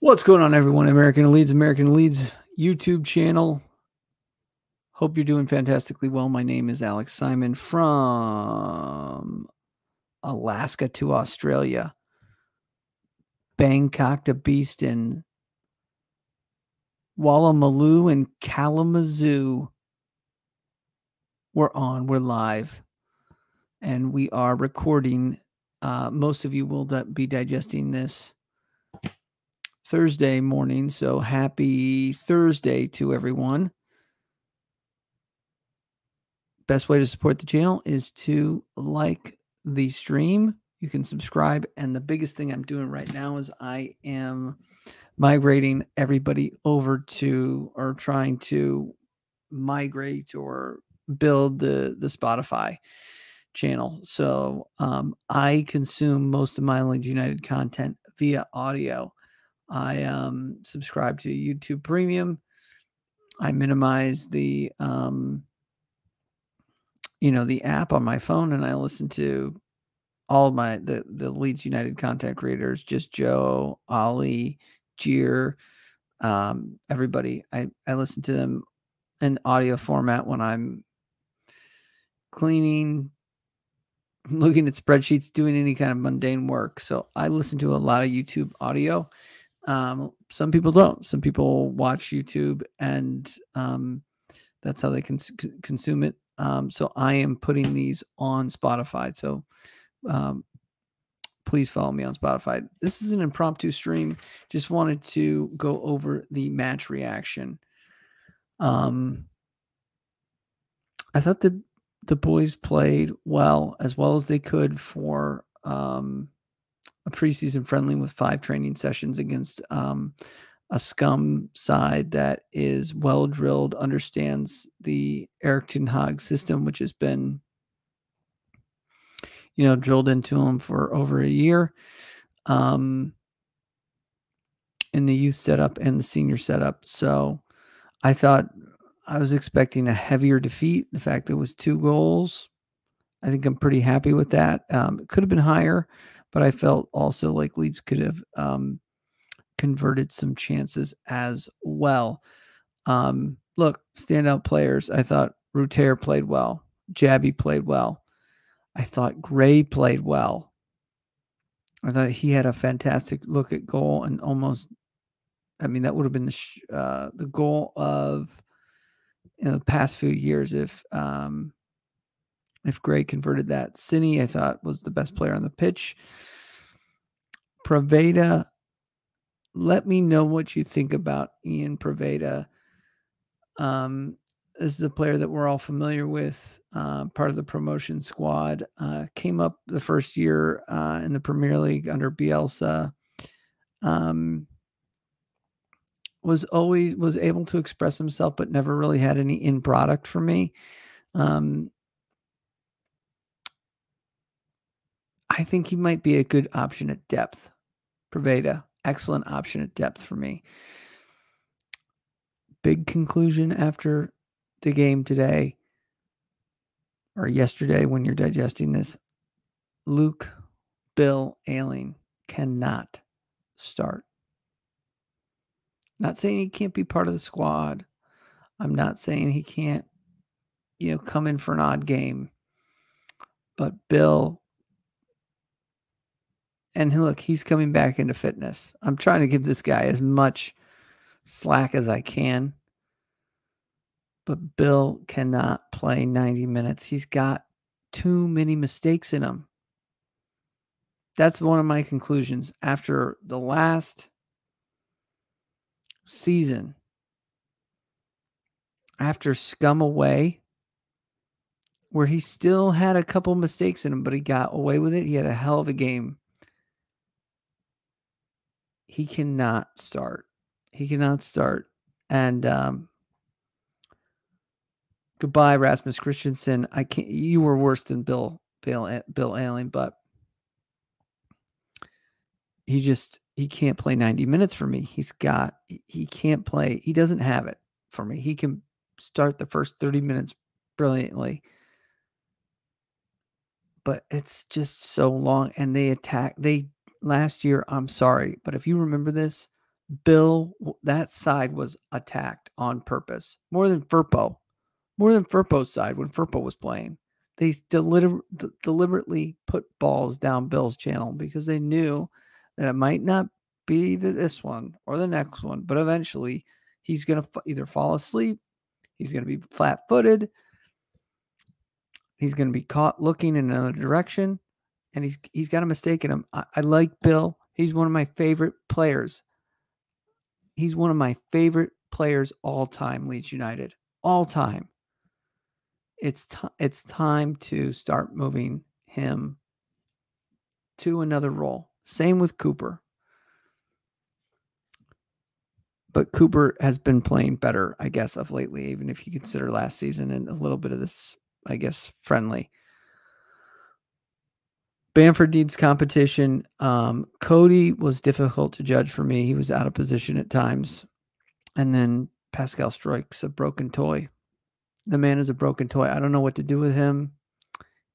What's going on, everyone? American Leeds YouTube channel. Hope you're doing fantastically well. My name is Alex Simon from Alaska to Australia, Bangkok to Beeston, Woolloomooloo and Kalamazoo. We're live, and we are recording. Most of you will be digesting this Thursday morning, so happy Thursday to everyone. Best way to support the channel is to like the stream. You can subscribe, and the biggest thing I'm doing right now is I am migrating everybody over to, or trying to migrate or build the Spotify channel. So I consume most of my Leeds United content via audio. I subscribe to YouTube Premium. I minimize the the app on my phone, and I listen to all of the Leeds United content creators, just Joe, Ollie, Jeer, everybody. I listen to them in audio format when I'm cleaning, looking at spreadsheets, doing any kind of mundane work. So I listen to a lot of YouTube audio. Some people don't. Some people watch YouTube, and that's how they can consume it. So I am putting these on Spotify. So please follow me on Spotify. This is an impromptu stream. Just wanted to go over the match reaction. I thought the boys played well as they could for a preseason friendly with 5 training sessions against a scum side that is well drilled, understands the Erik ten Hag system, which has been drilled into them for over a year, in the youth setup and the senior setup. So I thought I was expecting a heavier defeat. The fact that it was 2 goals, I think I'm pretty happy with that. It could have been higher, but I felt also like Leeds could have converted some chances as well. Look, standout players. I thought Ruter played well. Jabby played well. I thought Gray played well. I thought he had a fantastic look at goal, and almost, I mean, that would have been the goal of the past few years if Gray converted that. Cine, I thought, was the best player on the pitch. Preveda, let me know what you think about Ian Preveda. This is a player that we're all familiar with, part of the promotion squad. Came up the first year in the Premier League under Bielsa. Was able to express himself, but never really had any in product for me. I think he might be a good option at depth. Preveda, excellent option at depth for me. Big conclusion after the game today, or yesterday when you're digesting this: Luke Bill Ayling cannot start. Not saying he can't be part of the squad. I'm not saying he can't, come in for an odd game. But Bill, and look, he's coming back into fitness. I'm trying to give this guy as much slack as I can. But Bill cannot play 90 minutes. He's got too many mistakes in him. That's one of my conclusions after the last season. After Scum away, where he still had a couple mistakes in him, but he got away with it. He had a hell of a game. He cannot start. He cannot start. And goodbye, Rasmus Christensen. You were worse than Bill Ayling, but he can't play 90 minutes for me. He can't play. He doesn't have it for me. He can start the first 30 minutes brilliantly, but it's just so long. And last year, I'm sorry, but if you remember this, Bill, that side was attacked on purpose more than Firpo's side when Firpo was playing. They deliberately put balls down Bill's channel because they knew that it might not be this one or the next one, but eventually he's going to either fall asleep, he's going to be flat-footed, he's going to be caught looking in another direction, and he's got a mistake in him. I like Bill. He's one of my favorite players. He's one of my favorite players all time, Leeds United. All time. It's time to start moving him to another role. Same with Cooper. But Cooper has been playing better, I guess, of lately, even if you consider last season and a little bit of this, I guess, friendly. Bamford needs competition. Cody was difficult to judge for me. He was out of position at times. And then Pascal Struijk's a broken toy. The man is a broken toy. I don't know what to do with him.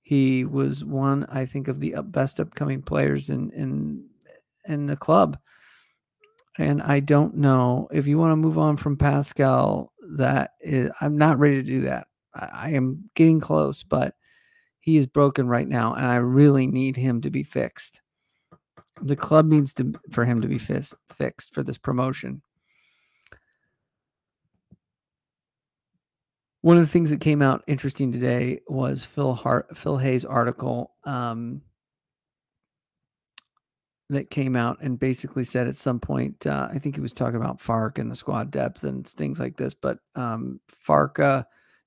He was one, I think, of the best upcoming players in the club. And I don't know if you want to move on from Pascal. I'm not ready to do that. I am getting close, but he is broken right now, and I really need him to be fixed. The club needs for him to be fixed for this promotion. One of the things that came out interesting today was Phil Hay's article that came out and basically said at some point, I think he was talking about Farke and the squad depth and things like this, but Farke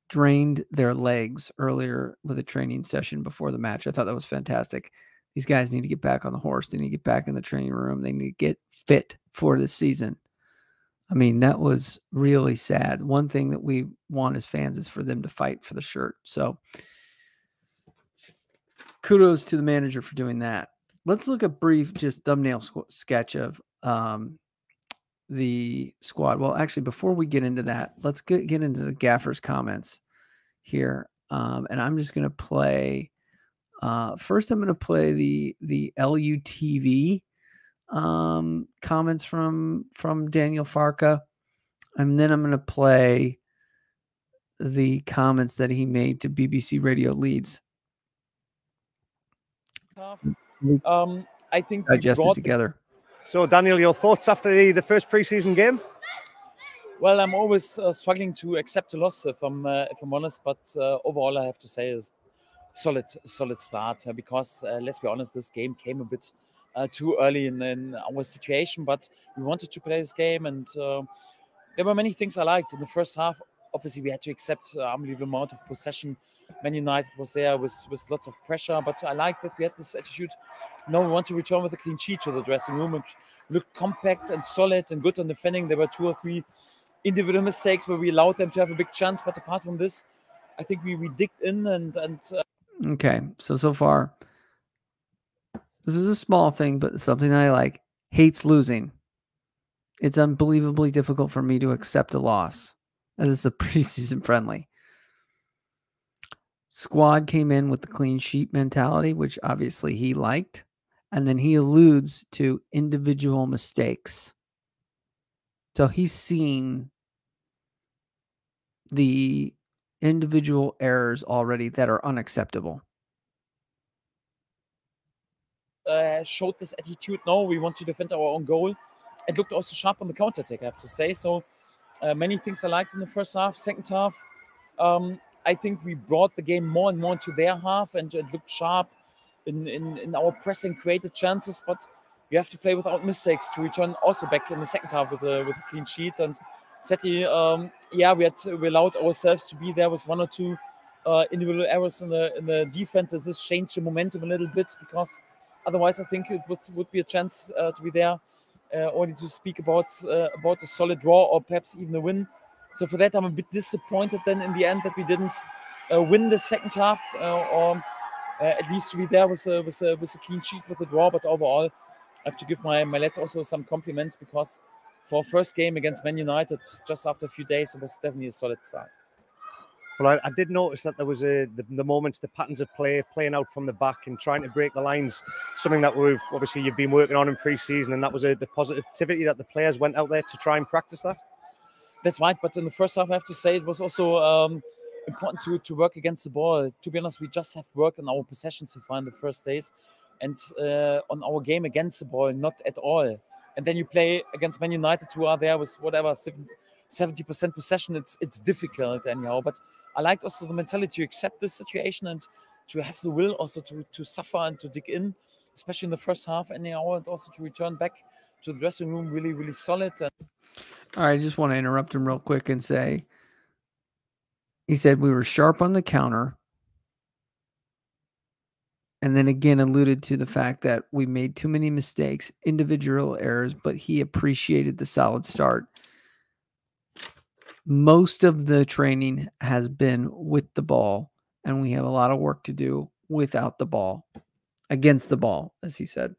drained their legs earlier with a training session before the match. I thought that was fantastic. These guys need to get back on the horse. They need to get back in the training room. They need to get fit for this season. I mean, that was really sad. One thing that we want as fans is for them to fight for the shirt. So kudos to the manager for doing that. Let's look at brief, just thumbnail sketch of the squad. Well, actually, before we get into that, let's get into the gaffer's comments here. And I'm just going to play. First, I'm going to play the LUTV comments from Daniel Farke, and then I'm going to play the comments that he made to BBC Radio Leeds. I think we digest it together. So, Daniel, your thoughts after the first preseason game? Well, I'm always struggling to accept a loss, if I'm honest. But overall, I have to say is solid start because let's be honest, this game came a bit too early in our situation. But we wanted to play this game, and there were many things I liked in the first half. Obviously, we had to accept unbelievable amount of possession. Man United was there with lots of pressure, but I liked that we had this attitude. Now we want to return with a clean sheet to the dressing room, which looked compact and solid and good on defending. There were 2 or 3 individual mistakes where we allowed them to have a big chance, but apart from this, I think we digged in and okay. So far, this is a small thing, but something I like. Hates losing. It's unbelievably difficult for me to accept a loss. And it's a preseason friendly. Squad came in with the clean sheet mentality, which obviously he liked. And then he alludes to individual mistakes. So he's seen the individual errors already that are unacceptable. Showed this attitude. No, we want to defend our own goal. It looked also sharp on the counter-attack, I have to say. So many things I liked in the first half. Second half, I think we brought the game more and more into their half, and it looked sharp in our pressing, created chances. But you have to play without mistakes to return also back in the second half with a clean sheet. And sadly, we allowed ourselves to be there with 1 or 2 individual errors in the defense. This changed the momentum a little bit, because otherwise I think it would be a chance to be there. Only to speak about a solid draw or perhaps even a win. So for that, I'm a bit disappointed then in the end that we didn't win the second half, or at least to be there with a clean sheet with the draw. But overall, I have to give my lads also some compliments, because for first game against Man United just after a few days, it was definitely a solid start. Well, I did notice that there was the moments, the patterns of play, playing out from the back and trying to break the lines, something that you've been working on in pre-season, and that was the positivity that the players went out there to try and practice that. That's right, but in the first half, I have to say it was also important to work against the ball. To be honest, we just have worked on our possession so far in the first days, and on our game against the ball, not at all. And then you play against Man United, who are there with whatever 70% possession. It's difficult anyhow. But I liked also the mentality to accept this situation and to have the will also to suffer and to dig in, especially in the first half anyhow, and also to return back to the dressing room really, really solid. All right, I just want to interrupt him real quick and say, he said we were sharp on the counter, and then again alluded to the fact that we made too many mistakes, individual errors, but he appreciated the solid start. Most of the training has been with the ball, and we have a lot of work to do without the ball, against the ball, as he said.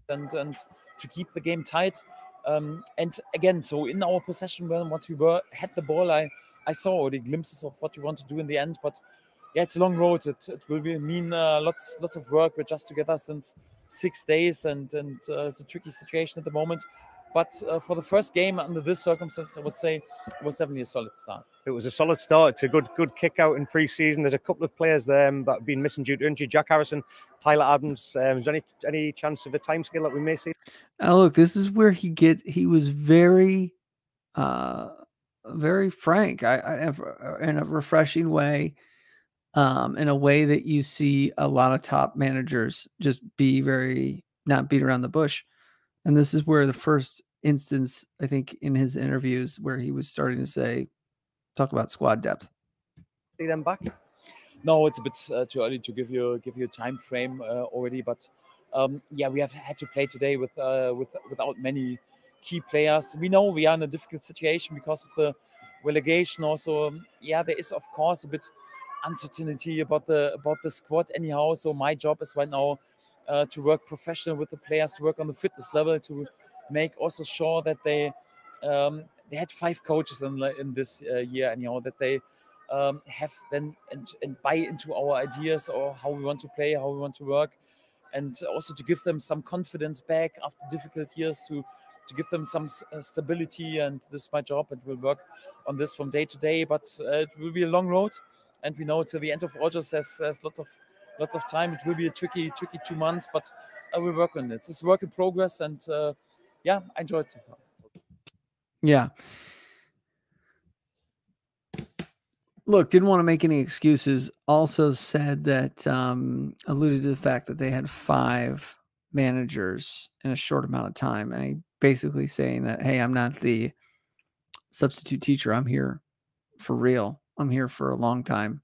And to keep the game tight. And again, so in our possession, once we had the ball, I saw already glimpses of what we want to do in the end. But yeah, it's a long road. It will mean lots of work. We're just together since 6 days, and it's a tricky situation at the moment. But for the first game under this circumstance, I would say it was definitely a solid start. It was a solid start. It's a good kick out in pre-season. There's a couple of players there that have been missing due to injury. Jack Harrison, Tyler Adams. Is there any chance of a timescale that we may see? Look, this is where he was very, very frank. In a refreshing way, in a way that you see a lot of top managers just be very not beat around the bush. And this is where the first instance, I think, in his interviews where he was starting to talk about squad depth. See them back? No, it's a bit too early to give you a time frame already. But yeah, we have had to play today without many key players. We know we are in a difficult situation because of the relegation. Also, yeah, there is of course a bit uncertainty about the squad anyhow. So my job is right now to work professional with the players, to work on the fitness level, to make also sure that they had 5 coaches in this year anyhow, that they have then and buy into our ideas or how we want to play, how we want to work, and also to give them some confidence back after difficult years, to give them some stability. And this is my job, and we'll work on this from day to day. But it will be a long road, and we know till the end of August there's lots of time. It will be a tricky 2 months, but we'll work on it. It's a work in progress, and yeah, I enjoyed it so far. Yeah. Look, didn't want to make any excuses. Also said that, alluded to the fact that they had 5 managers in a short amount of time. And he basically saying that, hey, I'm not the substitute teacher. I'm here for real. I'm here for a long time.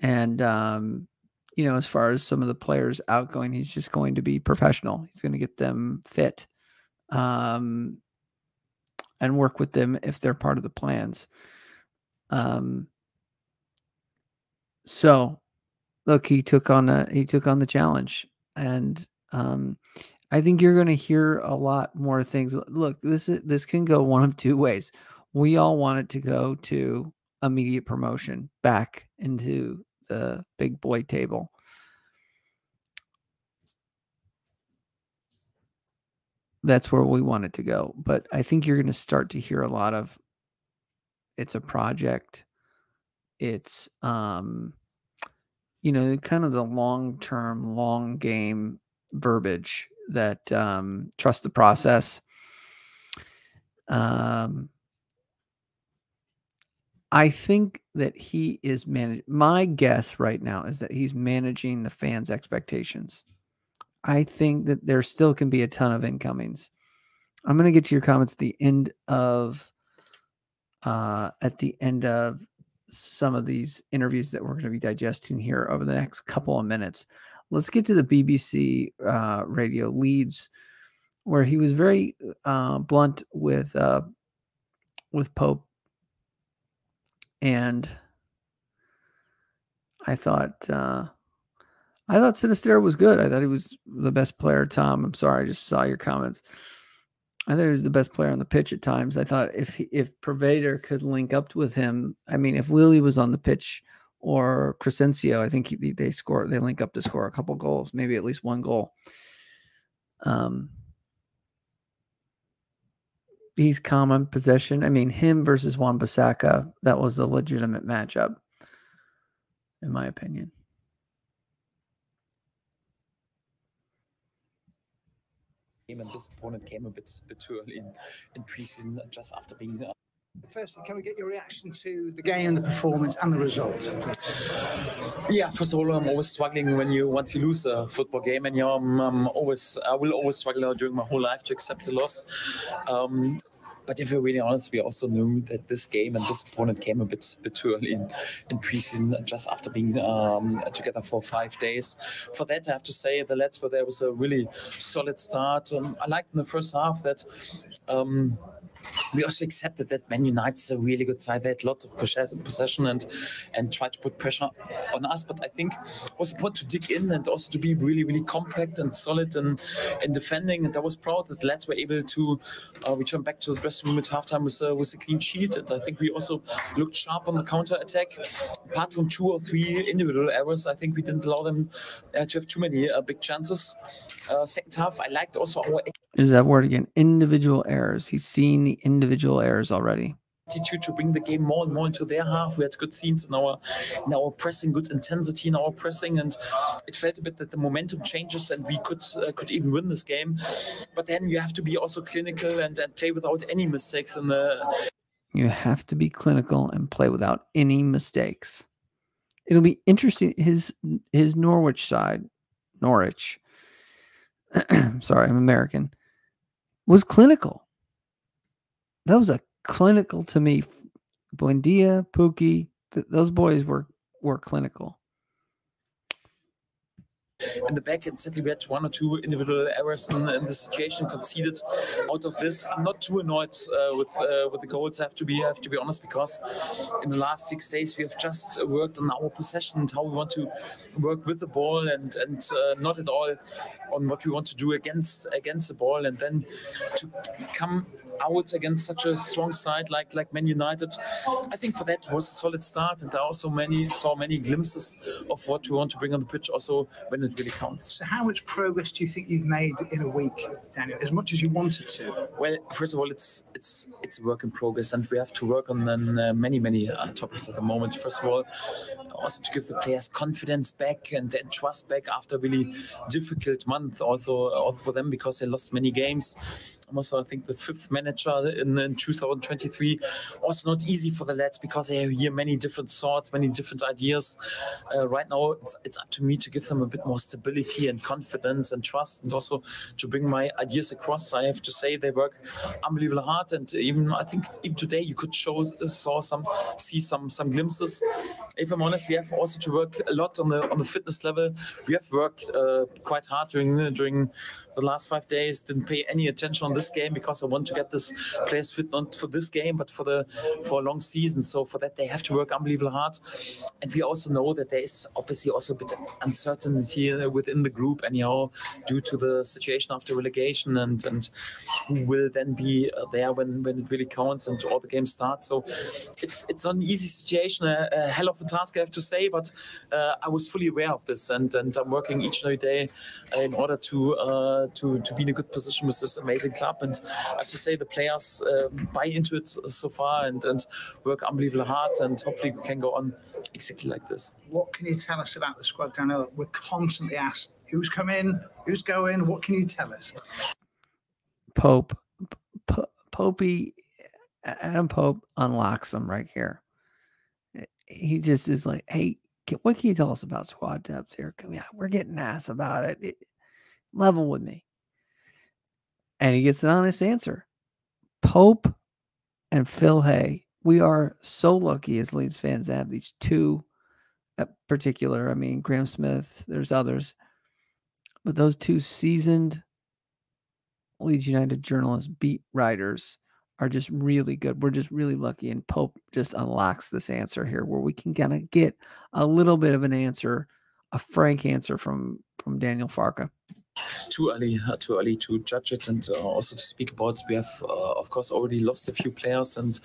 And, as far as some of the players outgoing, he's just going to be professional. He's going to get them fit, and work with them if they're part of the plans. So look, he took on the challenge, and I think you're going to hear a lot more things. Look, this can go one of 2 ways. We all want it to go to immediate promotion back into the big boy table. That's where we want it to go. But I think you're going to start to hear a lot of, it's a project. It's, kind of the long-term, long game verbiage that, trust the process. I think that he is my guess right now is that he's managing the fans' expectations. I think that there still can be a ton of incomings. I'm going to get to your comments at the end of some of these interviews that we're going to be digesting here over the next couple of minutes. Let's get to the BBC radio Leeds, where he was very blunt with Pope, and I thought Sinisterra was good. I thought he was the best player. Tom, I'm sorry, I just saw your comments. I thought he was the best player on the pitch at times. I thought if Pervader could link up with him, I mean, if Willie was on the pitch or Crescencio, I think they link up to score a couple goals, maybe at least one goal. He's calm on possession. I mean, him versus Wan-Bissaka, that was a legitimate matchup, in my opinion. And this opponent came a bit too early in preseason, just after being. Firstly, can we get your reaction to the game, the performance, and the result? Yeah, first of all, I'm always struggling once you lose a football game, and I will always struggle during my whole life to accept the loss. But if we're really honest, we also knew that this game and this opponent came a bit too early in preseason, just after being together for 5 days. For that, I have to say the lads were there was a really solid start. I liked in the first half that. We also accepted that Man United is a really good side. They had lots of possession and tried to put pressure on us. But I think it was important to dig in and also to be really, really compact and solid in defending. And I was proud that the lads were able to return back to the dressing room at halftime with a clean sheet. And I think we also looked sharp on the counter attack. Apart from 2 or 3 individual errors, I think we didn't allow them to have too many big chances. Second half, I liked also our... Is that word again? Individual errors. He's seen the individual errors already. Attitude to bring the game more and more into their half. We had good scenes in our pressing, good intensity in our pressing, and it felt a bit that the momentum changes and we could even win this game. But then you have to be also clinical and play without any mistakes in the. You have to be clinical and play without any mistakes. It'll be interesting. His Norwich side, Norwich. Sorry, I'm American. Was clinical. That was a clinical to me. Buendia, Pookie, those boys were clinical. In the back, and sadly we had 1 or 2 individual errors in the situation conceded. Out of this, I'm not too annoyed with the goals. I have to be honest, because in the last 6 days we have just worked on our possession and how we want to work with the ball and not at all on what we want to do against the ball, and then to come out against such a strong side like Man United. I think for that was a solid start, and I also saw many glimpses of what we want to bring on the pitch also when it really counts. So how much progress do you think you've made in a week, Daniel? As much as you wanted to? Well, first of all, it's a work in progress, and we have to work on many topics at the moment. First of all, also to give the players confidence back and trust back after a really difficult month also for them, because they lost many games. Also, I think the 5th manager in 2023. Also not easy for the lads, because they hear many different thoughts, many different ideas. Right now, it's up to me to give them a bit more stability and confidence and trust, and also to bring my ideas across. I have to say they work unbelievably hard, and I think even today you could see some glimpses. If I'm honest, we have also to work a lot on the fitness level. We have worked quite hard during the last 5 days. Didn't pay any attention on this game because I want to get this players fit not for this game but for a long season. So for that they have to work unbelievably hard, and we also know that there is obviously also a bit of uncertainty within the group anyhow due to the situation after relegation and who will then be there when it really counts and all the games start. So it's not an easy situation, a hell of a task I have to say, but I was fully aware of this, and I'm working each and every day in order to be in a good position with this amazing club. And I have to say the players buy into it so far and work unbelievably hard, and hopefully we can go on exactly like this. What can you tell us about the squad, Daniel? We're constantly asked who's come in, who's going. What can you tell us? Adam Pope unlocks them right here. He just is like, hey, what can you tell us about squad depth here? We're getting asked about it. Level with me. And he gets an honest answer. Pope and Phil Hay. We are so lucky as Leeds fans to have these two in particular. I mean, Graham Smith, there's others. But those two seasoned Leeds United journalists, beat writers, are just really good. We're just really lucky. And Pope just unlocks this answer here where we can kind of get a little bit of an answer, a frank answer from from Daniel Farke? Too early to judge it, and also to speak about it. We have, of course, already lost a few players, and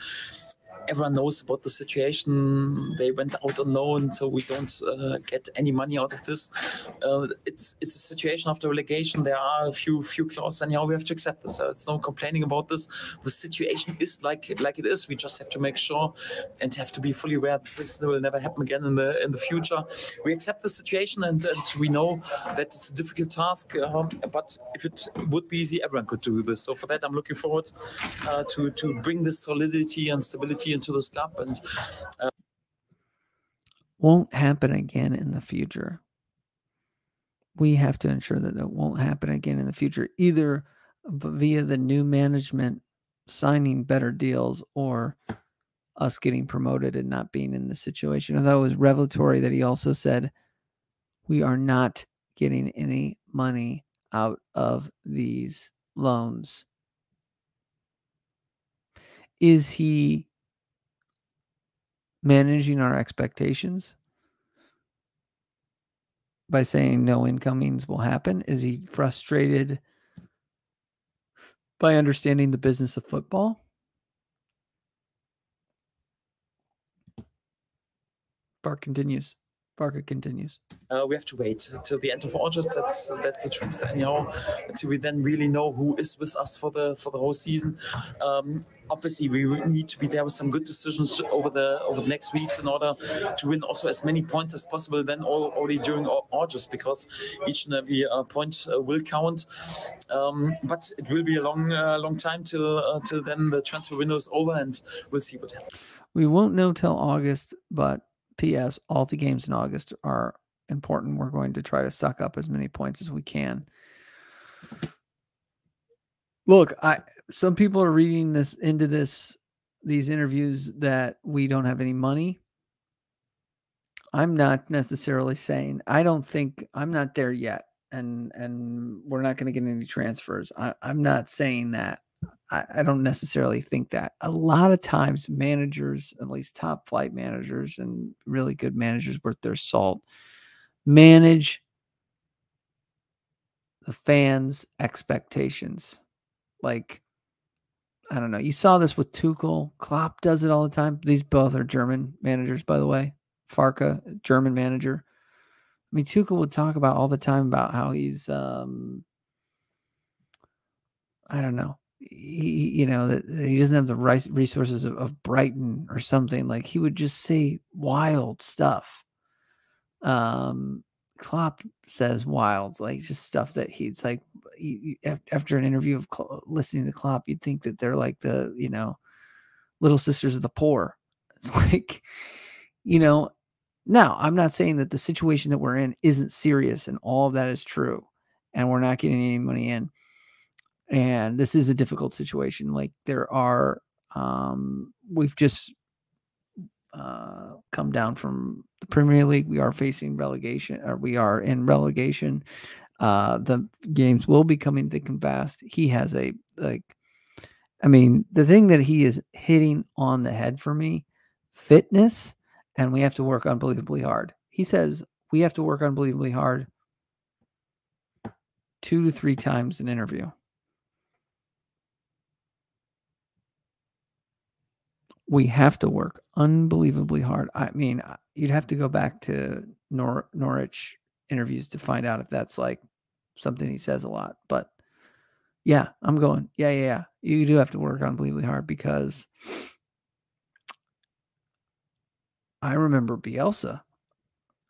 everyone knows about the situation. They went out on loan, so we don't get any money out of this. It's a situation after relegation. There are a few clauses, and we have to accept this. So it's no complaining about this. The situation is like it is. We just have to make sure and have to be fully aware this will never happen again in the future. We accept the situation, and we know that it's a difficult task. But if it would be easy, everyone could do this. So for that, I'm looking forward to bring this solidity and stability into this club, and won't happen again in the future. We have to ensure that it won't happen again in the future, either via the new management signing better deals or us getting promoted and not being in the situation. Although it was revelatory that he also said, we are not getting any money out of these loans. Is he managing our expectations by saying no incomings will happen? Is he frustrated by understanding the business of football? Farke continues. We have to wait till the end of August. That's the truth. Anyhow, until we then really know who is with us for the whole season. Obviously, we need to be there with some good decisions over the next weeks in order to win also as many points as possible. Then already during August, because each and every point will count. But it will be a long time till then the transfer window is over, and we'll see what happens. We won't know till August, but P.S. all the games in August are important. We're going to try to suck up as many points as we can. Look, some people are reading these interviews that we don't have any money. I'm not necessarily saying, I'm not there yet, and we're not going to get any transfers. I'm not saying that. I don't necessarily think that. A lot of times managers, at least top flight managers and really good managers worth their salt, manage the fans' expectations. Like, I don't know. You saw this with Tuchel. Klopp does it all the time. These both are German managers, by the way. Farke, German manager. I mean, Tuchel would talk about all the time about how he's, I don't know. That he doesn't have the resources of Brighton or something. Like, he would just say wild stuff. Klopp says wild, like just stuff that he's like, after an interview of listening to Klopp, you'd think that they're like the, little sisters of the poor. It's like, now I'm not saying that the situation that we're in isn't serious, and all of that is true, and we're not getting any money in. And this is a difficult situation. Like, there are, we've just come down from the Premier League. We are facing relegation, or we are in relegation. The games will be coming thick and fast. He has the thing that he is hitting on the head for me, fitness, and we have to work unbelievably hard. He says we have to work unbelievably hard 2 to 3 times an interview. We have to work unbelievably hard. I mean, you'd have to go back to Norwich interviews to find out if that's like something he says a lot. But yeah, I'm going, yeah. You do have to work unbelievably hard, because I remember Bielsa,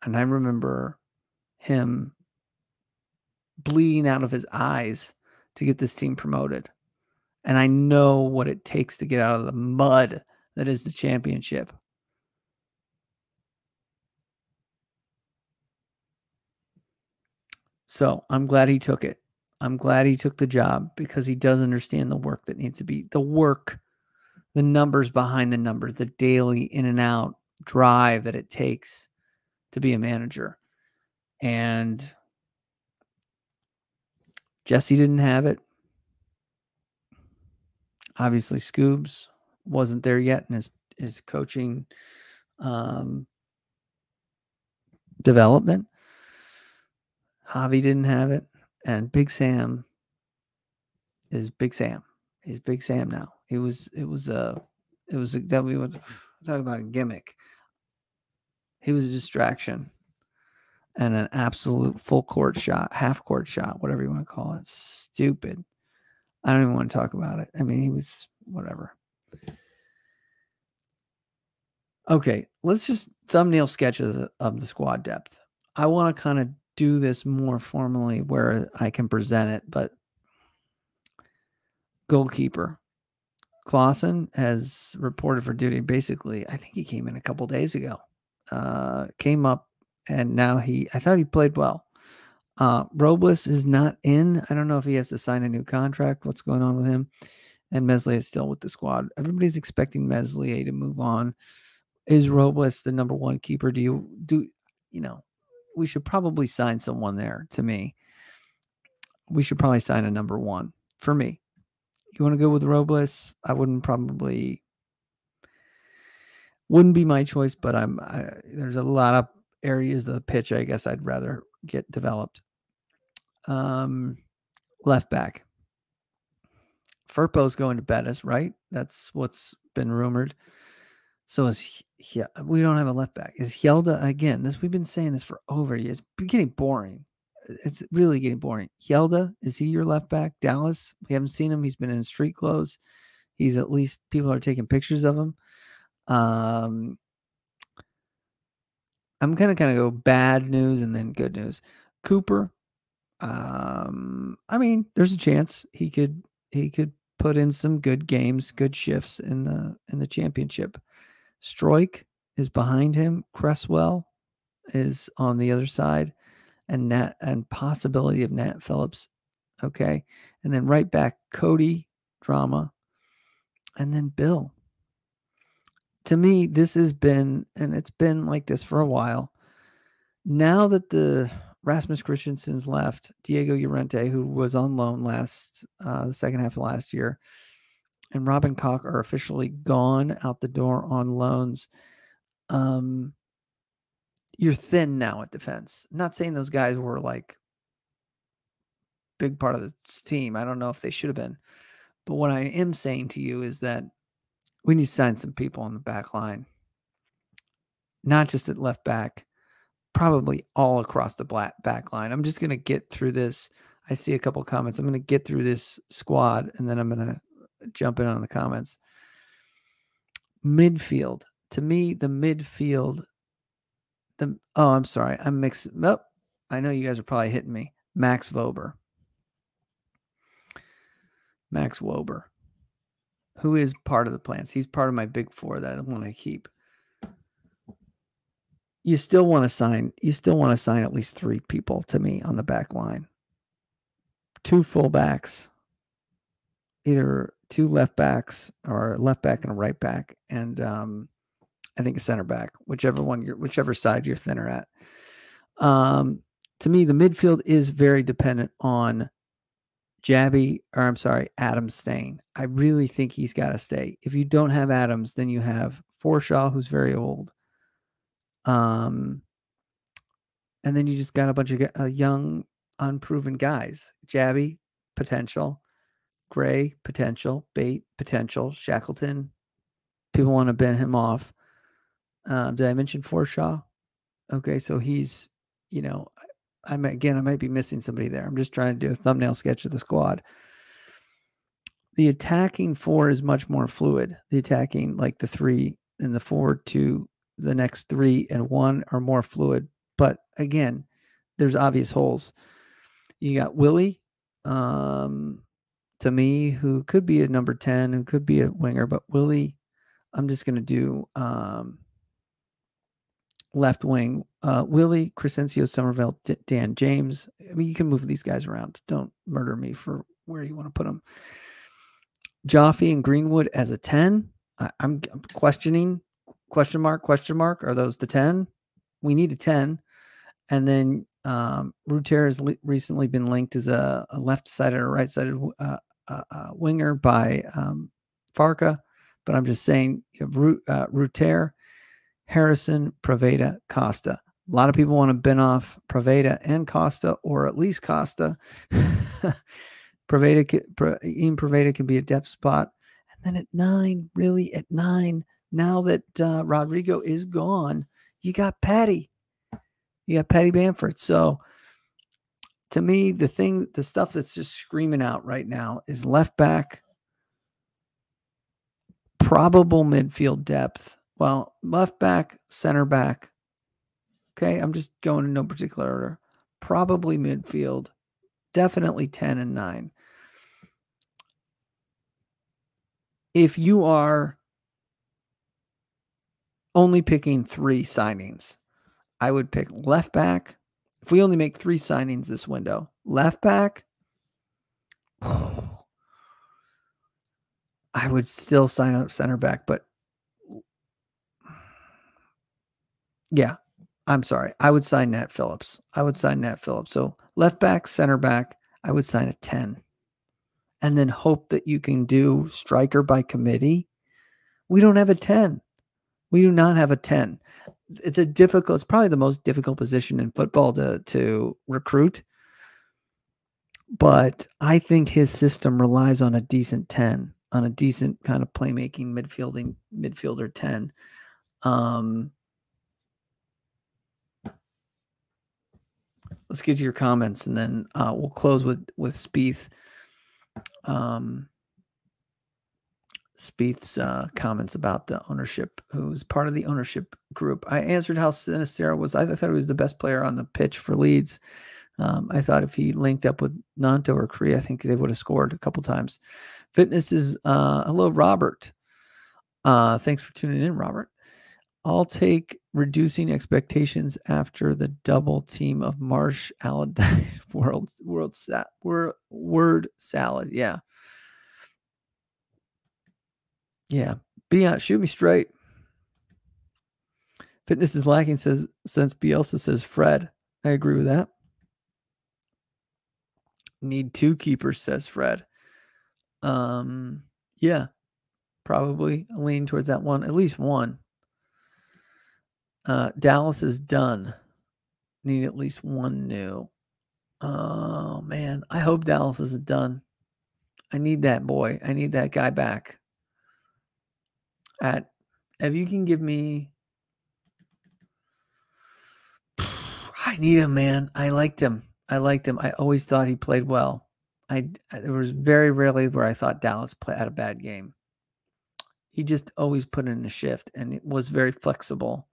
and I remember him bleeding out of his eyes to get this team promoted. And I know what it takes to get out of the mud that is the championship. So I'm glad he took it. I'm glad he took the job, because he does understand the work that needs to be, the numbers behind the numbers, the daily in and out drive that it takes to be a manager. And Jesse didn't have it. Obviously, Scoobs wasn't there yet in his coaching development. Javi didn't have it, and Big Sam is Big Sam. He's Big Sam now. That we would talk about a gimmick. He was a distraction and an absolute full court shot, half court shot, whatever you want to call it. Stupid. I don't even want to talk about it. I mean, he was whatever. Okay, let's just thumbnail sketch of the squad depth. I want to kind of do this more formally where I can present it, but goalkeeper. Clausen has reported for duty. Basically, I think he came in a couple days ago. Came up, and now I thought he played well. Robles is not in. I don't know if he has to sign a new contract. What's going on with him? And Meslier is still with the squad. Everybody's expecting Meslier to move on. Is Robles the number one keeper? We should probably sign someone there. To me, we should probably sign a number one for me. You want to go with Robles? I wouldn't be my choice, but there's a lot of areas of the pitch I guess I'd rather get developed. Left back. Firpo's going to Betis, right? That's what's been rumored. So we don't have a left back. Is Hjelde again? We've been saying this for over years. It's getting boring. It's really getting boring. Hjelde, is he your left back? Dallas, we haven't seen him. He's been in street clothes. He's at least people are taking pictures of him. I'm gonna kind of go bad news and then good news. Cooper. I mean, there's a chance he could put in some good games, good shifts in the championship. Stroik is behind him. Cresswell is on the other side, and possibility of Nat Phillips. Okay. And then right back, Cody, drama, and then Bill. To me, this has been, and it's been like this for a while. Now that the Rasmus Christensen's left, Diego Llorente, who was on loan the second half of last year, and Robin Koch are officially gone out the door on loans. You're thin now at defense. I'm not saying those guys were like big part of the team. I don't know if they should have been. But what I am saying to you is that we need to sign some people on the back line. Not just at left back, probably all across the back line. I'm just going to get through this. I see a couple of comments. I'm going to get through this squad, and then I'm going to jump in on the comments. Midfield. To me, the midfield. I'm sorry. I'm mixing. Oh, I know you guys are probably hitting me. Max Wober. Who is part of the plans. He's part of my big four that I want to keep. You still want to sign at least 3 people to me on the back line. 2 fullbacks, either 2 left backs or a left back and a right back, and I think a center back, whichever side you're thinner at. To me, the midfield is very dependent on Adam staying. I really think he's got to stay. If you don't have Adams, then you have Forshaw, who's very old. And then you just got a bunch of young, unproven guys. Jabby, potential. Gray, potential. Bate, potential. Shackleton, people want to bend him off. Did I mention Forshaw? Okay, so he's, I might be missing somebody there. I'm just trying to do a thumbnail sketch of the squad. The attacking 4 is much more fluid. The attacking, like the 3 and the 4 to the next 3 and 1 are more fluid. But again, there's obvious holes. You got Willie, to me, who could be a number 10, who could be a winger, but Willie, I'm just going to do left wing. Willie, Crescencio, Somerville, Dan James. I mean, you can move these guys around. Don't murder me for where you want to put them. Joffe and Greenwood as a 10. I'm questioning. Question mark. Are those the 10? We need a 10. And then Ruter has recently been linked as a left-sided or right-sided winger by Farke. But I'm just saying, you have Ruter, Harrison, Praveda, Costa. A lot of people want to bin off Preveda and Costa, or at least Costa. Ian Preveda can be a depth spot. And then at 9, really at 9, now that Rodrigo is gone, you got Patty. You got Patty Bamford. So to me, the stuff that's just screaming out right now is left back, probable midfield depth. Well, left back, center back. Okay, I'm just going in no particular order. Probably midfield. Definitely 10 and 9. If you are only picking 3 signings, I would pick left back. If we only make 3 signings this window, left back, I would still sign up center back, but yeah, I'm sorry. I would sign Nat Phillips. So left back, center back, I would sign a 10. And then hope that you can do striker by committee. We don't have a 10. We do not have a 10. It's probably the most difficult position in football to recruit. But I think his system relies on a decent 10, on a decent kind of playmaking midfielder 10. Let's get to your comments, and then we'll close with Spieth. Spieth's comments about the ownership, who's part of the ownership group. I answered how Sinistero was. I thought he was the best player on the pitch for Leeds. I thought if he linked up with Nanto or Cree, I think they would have scored a couple times. Fitness is hello, Robert. Thanks for tuning in, Robert. I'll take reducing expectations after the double team of Marsh Allardyce word salad. Yeah. Yeah. Shoot me straight. Fitness is lacking, since Bielsa says Fred. I agree with that. Need 2 keepers, says Fred. Yeah. Probably lean towards that one. At least one. Dallas is done. Need at least one new. Oh, man. I hope Dallas isn't done. I need that boy. I need that guy back. If you can give me... I need him, man. I liked him. I always thought he played well. There was very rarely where I thought Dallas had a bad game. He just always put in a shift, and it was very flexible.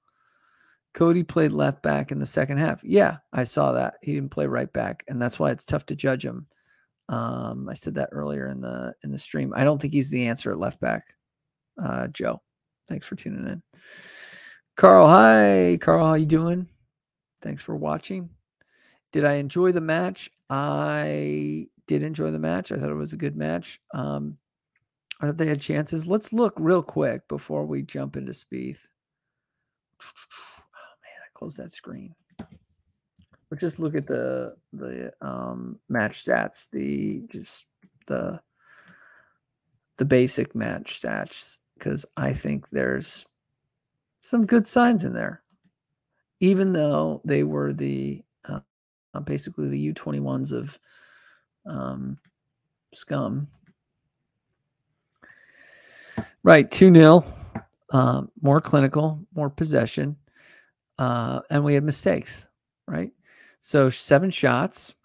Cody played left back in the second half. Yeah, I saw that. He didn't play right back, and that's why it's tough to judge him. I said that earlier in the stream. I don't think he's the answer at left back. Joe, thanks for tuning in. Carl, hi. Carl, how you doing? Thanks for watching. Did I enjoy the match? I did enjoy the match. I thought it was a good match. I thought they had chances. Let's look real quick before we jump into Spieth. Oh man, I closed that screen. But just look at the match stats, the basic match stats, because I think there's some good signs in there. Even though they were basically the U21s of scum. Right, 2-0, more clinical, more possession, and we had mistakes, right? So 7 shots,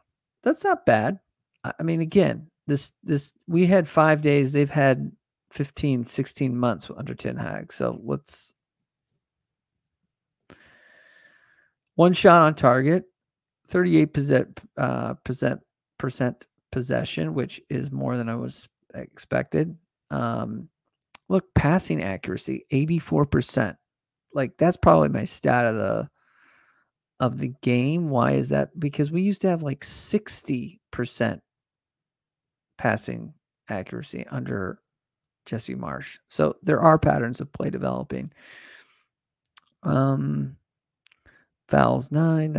that's not bad. I mean, again, this we had 5 days. They've had 15, 16 months under Ten Hag. So let's 1 shot on target, 38% possession, which is more than I was expected. Look, passing accuracy, 84%. Like, that's probably my stat of the game. Why is that? Because we used to have like 60% passing accuracy under Jesse Marsh. So there are patterns of play developing. Fouls 9.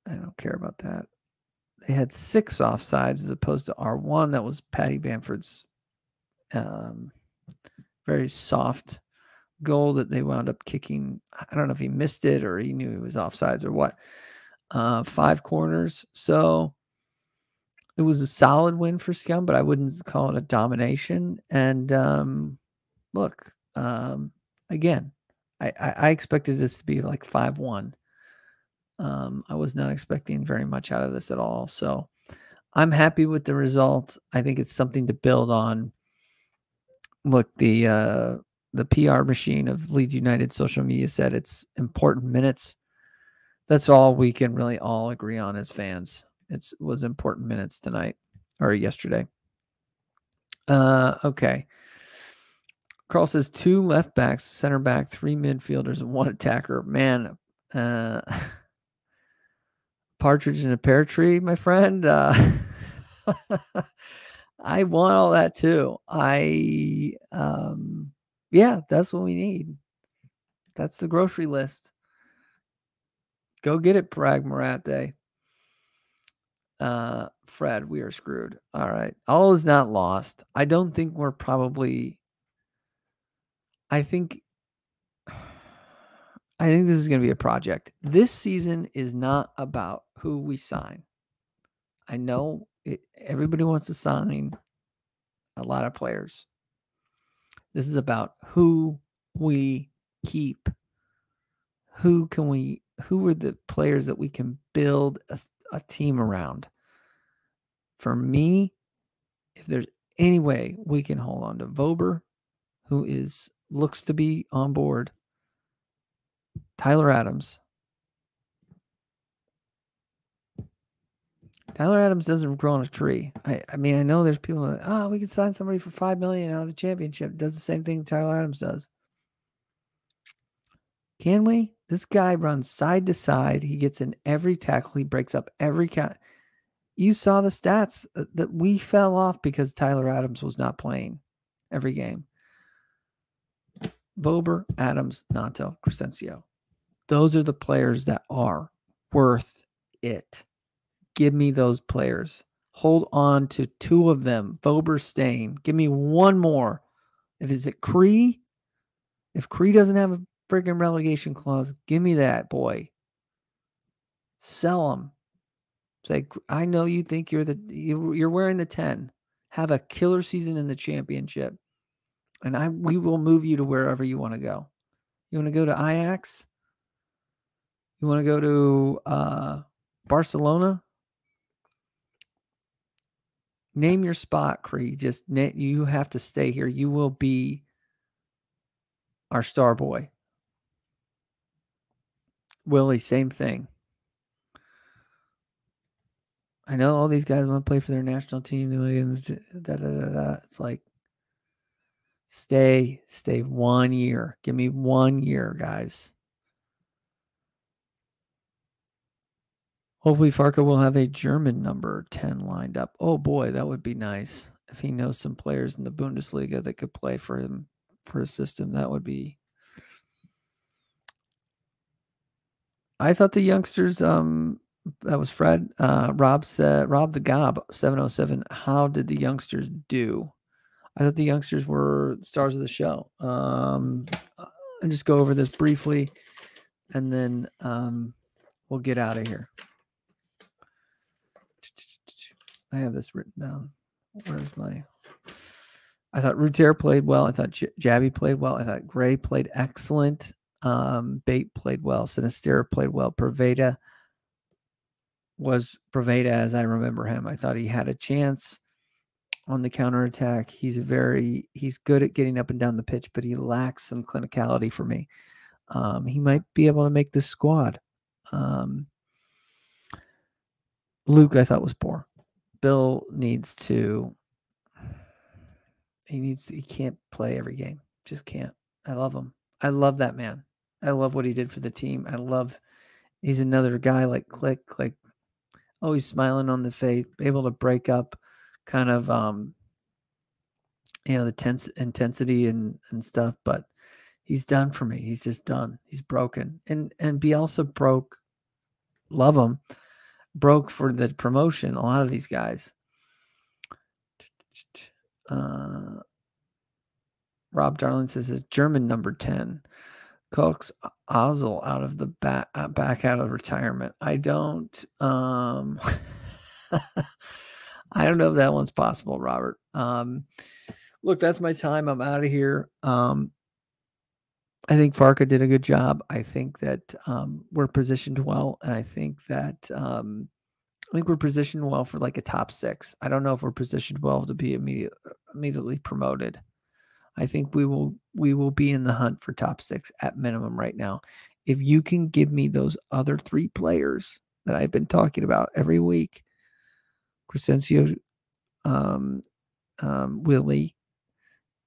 I don't care about that. They had 6 offsides as opposed to our 1. That was Patty Bamford's very soft goal that they wound up kicking. I don't know if he missed it or he knew he was offsides or what. 5 corners. So it was a solid win for Scum, but I wouldn't call it a domination. And look, again, I expected this to be like 5-1. I was not expecting very much out of this at all. So I'm happy with the result. I think it's something to build on. Look, the PR machine of Leeds United social media said it's important minutes. That's all we can really all agree on as fans. It was important minutes tonight or yesterday. Okay. Carl says 2 left backs, center back, 3 midfielders, and 1 attacker. Man, partridge in a pear tree, my friend. I want all that too. Yeah, that's what we need. That's the grocery list. Go get it, Parag Marate. Fred, we are screwed. All right. All is not lost. I don't think we're probably. I think this is going to be a project. This season is not about who we sign. I know everybody wants to sign a lot of players. This is about who we keep. Who are the players that we can build a team around? For me, if there's any way we can hold on to Vober, who looks to be on board, Tyler Adams. Tyler Adams doesn't grow on a tree. I mean, I know there's people that, we could sign somebody for $5 million out of the championship. Does the same thing Tyler Adams does. Can we? This guy runs side to side. He gets in every tackle. He breaks up every count. You saw the stats that we fell off because Tyler Adams was not playing every game. Vober, Adams, Nato, Crescencio. Those are the players that are worth it. Give me those players. Hold on to 2 of them. Vober staying. Give me 1 more. Is it Cree? If Cree doesn't have a freaking relegation clause, give me that boy. Sell him. Say, I know you think you're wearing the 10. Have a killer season in the championship, and we will move you to wherever you want to go. You want to go to Ajax? You want to go to Barcelona? Name your spot, Cree. You have to stay here. You will be our star boy. Willie, same thing. I know all these guys want to play for their national team. It's like, stay 1 year. Give me 1 year, guys. Hopefully Farke will have a German number 10 lined up. Oh boy, that would be nice. If he knows some players in the Bundesliga that could play for him for his system, that would be. I thought the youngsters, that was Fred. Rob the Gob 707. How did the youngsters do? I thought the youngsters were stars of the show. I'll just go over this briefly, and then we'll get out of here. I have this written down. Where's my? I thought Ruter played well. I thought Jabby played well. I thought Gray played excellent. Bate played well. Sinister played well. Preveda as I remember him. I thought he had a chance on the counterattack. He's good at getting up and down the pitch, but he lacks some clinicality for me. He might be able to make this squad. Luke, I thought, was poor. Bill he can't play every game. Just can't. I love him. I love that man. I love what he did for the team. He's another guy like Click, always smiling on the face, able to break up kind of, the tense intensity and stuff, but he's done for me. He's just done. He's broken. And Bielsa broke, love him, broke for the promotion. A lot of these guys. Rob Darling says it's German number 10. Coax Oslo out of the back out of retirement. I don't I don't know if that one's possible, Robert. Look, that's my time. I'm out of here. I think Farke did a good job. I think that we're positioned well, and I think that we're positioned well for like a top 6. I don't know if we're positioned well to be immediately promoted. I think we will be in the hunt for top 6 at minimum right now. If you can give me those other 3 players that I've been talking about every week, Crescencio, Willie,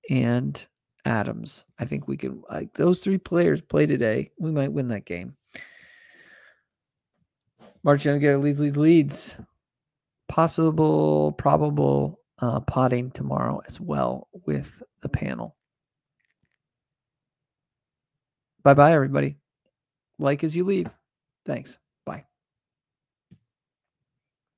and Adams, I think we can. Like those 3 players play today, we might win that game. March Young get Leeds. Possible, probable potting tomorrow as well with the panel. Bye-bye, everybody. Like as you leave. Thanks.